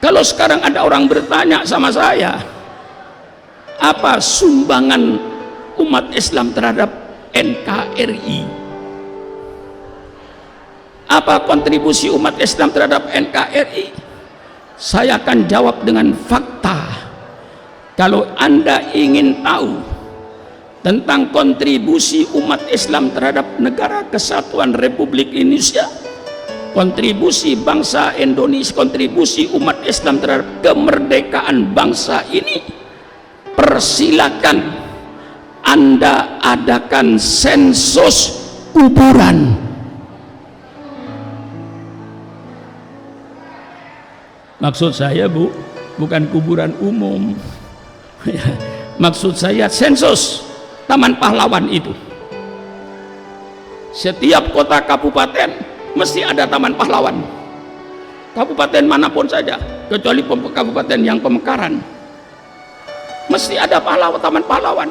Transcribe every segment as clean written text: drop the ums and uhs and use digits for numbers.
Kalau sekarang ada orang bertanya sama saya, apa sumbangan umat Islam terhadap NKRI? Apa kontribusi umat Islam terhadap NKRI? Saya akan jawab dengan fakta. Kalau Anda ingin tahu tentang kontribusi umat Islam terhadap Negara Kesatuan Republik Indonesia, kontribusi bangsa Indonesia, kontribusi umat Islam terhadap kemerdekaan bangsa ini, persilakan Anda adakan sensus kuburan. Maksud saya, Bu, bukan kuburan umum. Maksud saya sensus Taman Pahlawan itu. Setiap kota kabupaten mesti ada Taman Pahlawan. Kabupaten manapun saja, kecuali kabupaten yang pemekaran, mesti ada Taman Pahlawan.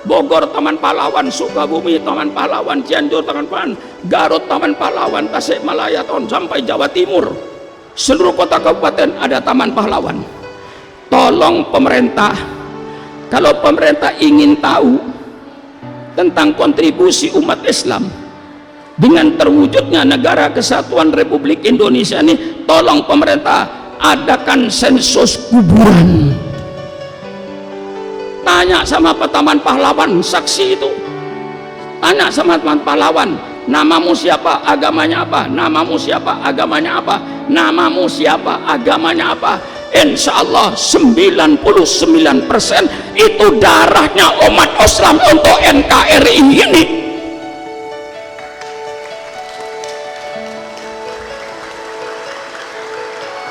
Bogor Taman Pahlawan, Sukabumi Taman Pahlawan, Cianjur Taman Pahlawan, Garut Taman Pahlawan, Tasikmalaya sampai Jawa Timur, seluruh kota kabupaten ada Taman Pahlawan. Tolong pemerintah, kalau pemerintah ingin tahu tentang kontribusi umat Islam dengan terwujudnya Negara Kesatuan Republik Indonesia ini, tolong pemerintah adakan sensus kuburan. Tanya sama Taman Pahlawan, saksi itu. Tanya sama Taman Pahlawan, namamu siapa, agamanya apa, namamu siapa, agamanya apa, namamu siapa, agamanya apa. Insya Allah 99% itu darahnya umat Islam untuk NKRI ini.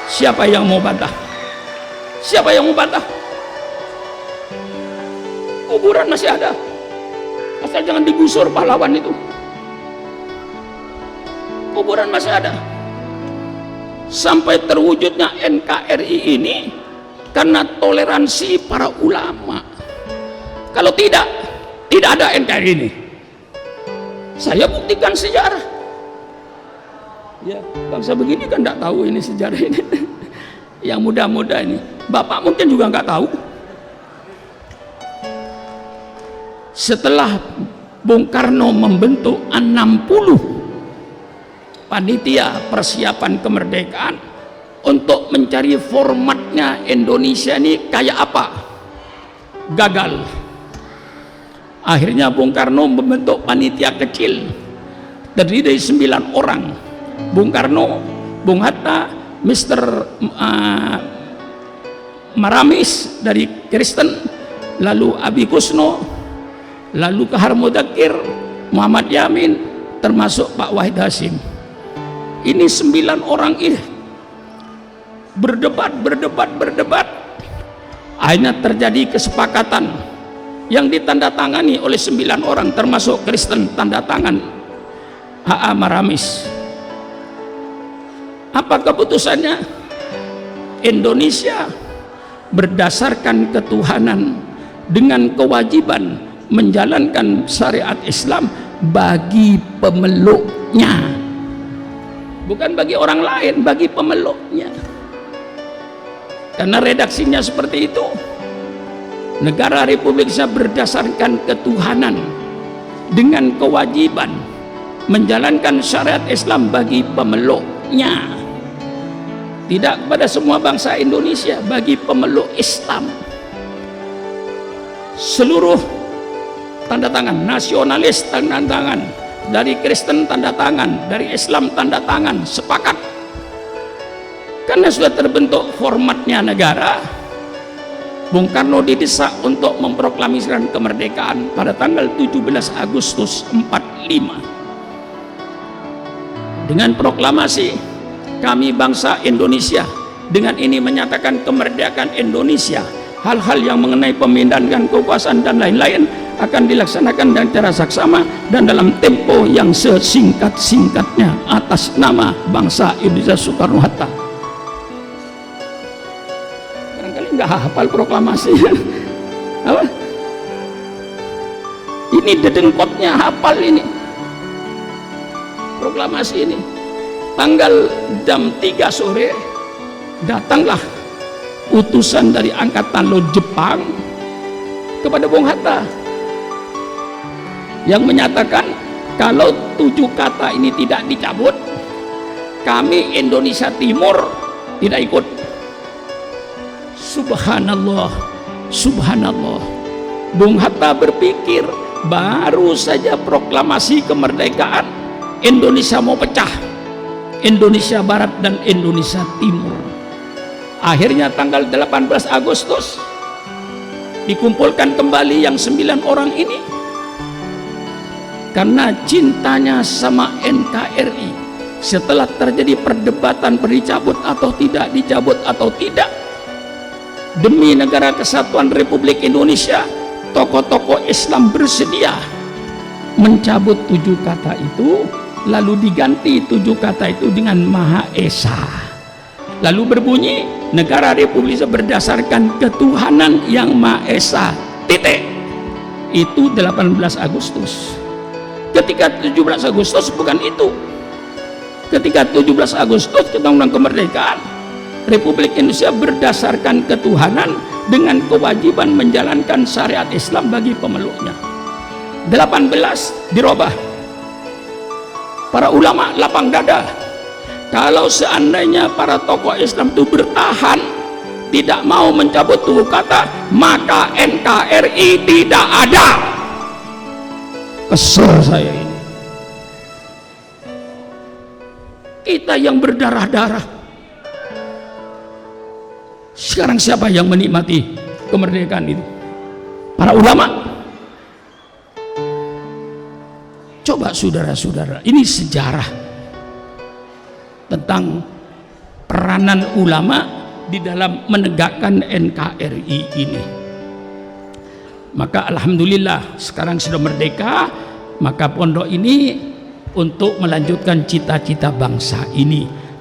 Siapa yang mau bantah? Siapa yang mau bantah? Kuburan masih ada, asal jangan digusur pahlawan itu. Kuburan masih ada. Sampai terwujudnya NKRI ini karena toleransi para ulama. Kalau tidak ada NKRI ini. Saya buktikan sejarah. Ya, bangsa begini kan tidak tahu ini sejarah ini. Yang muda-muda ini, Bapak mungkin juga nggak tahu. Setelah Bung Karno membentuk 60 panitia persiapan kemerdekaan untuk mencari formatnya Indonesia ini kayak apa, gagal. Akhirnya Bung Karno membentuk panitia kecil terdiri dari 9 orang. Bung Karno, Bung Hatta, Mr. Maramis dari Kristen, lalu Abi Kusno, lalu Kahar Mudakir, Muhammad Yamin, termasuk Pak Wahid Hasim. Ini 9 orang ini berdebat. Akhirnya terjadi kesepakatan yang ditandatangani oleh 9 orang termasuk Kristen, tanda tangan H.A. Maramis. Apa keputusannya? Indonesia berdasarkan ketuhanan dengan kewajiban menjalankan syariat Islam bagi pemeluknya, bukan bagi orang lain, bagi pemeluknya. Karena redaksinya seperti itu. Negara Republik Indonesia berdasarkan ketuhanan dengan kewajiban menjalankan syariat Islam bagi pemeluknya, tidak kepada semua bangsa Indonesia, bagi pemeluk Islam. Seluruh tanda tangan, nasionalis tanda tangan, dari Kristen tanda tangan, dari Islam tanda tangan, sepakat. Karena sudah terbentuk formatnya negara, Bung Karno didesak untuk memproklamasikan kemerdekaan pada tanggal 17 Agustus 45. Dengan proklamasi kami bangsa Indonesia, dengan ini menyatakan kemerdekaan Indonesia. Hal-hal yang mengenai pemindahan kekuasaan dan lain-lain akan dilaksanakan dengan cara saksama dan dalam tempo yang sesingkat-singkatnya atas nama bangsa Indonesia Soekarno-Hatta. Barangkali nggak hafal proklamasi. Apa? Ini dedengkotnya hafal ini. Proklamasi ini tanggal jam 3 sore datanglah utusan dari Angkatan Laut Jepang kepada Bung Hatta yang menyatakan kalau 7 kata ini tidak dicabut, kami Indonesia Timur tidak ikut. Subhanallah, subhanallah. Bung Hatta berpikir baru saja proklamasi kemerdekaan, Indonesia mau pecah, Indonesia Barat dan Indonesia Timur. Akhirnya tanggal 18 Agustus dikumpulkan kembali yang 9 orang ini karena cintanya sama NKRI. Setelah terjadi perdebatan dicabut atau tidak, dicabut atau tidak, demi negara kesatuan Republik Indonesia, tokoh-tokoh Islam bersedia mencabut 7 kata itu, lalu diganti 7 kata itu dengan Maha Esa, lalu berbunyi negara Republik berdasarkan ketuhanan yang Maha Esa, titik. Itu 18 Agustus. Ketika 17 Agustus bukan itu. Ketika 17 Agustus kita undang kemerdekaan, Republik Indonesia berdasarkan ketuhanan dengan kewajiban menjalankan syariat Islam bagi pemeluknya. 18 dirubah. Para ulama lapang dada. Kalau seandainya para tokoh Islam itu bertahan tidak mau mencabut 7 kata, maka NKRI tidak ada. Kesel saya ini. Kita yang berdarah-darah. Sekarang siapa yang menikmati kemerdekaan itu? Para ulama. Coba saudara-saudara, ini sejarah tentang peranan ulama di dalam menegakkan NKRI ini. Maka alhamdulillah sekarang sudah merdeka, maka pondok ini untuk melanjutkan cita-cita bangsa ini.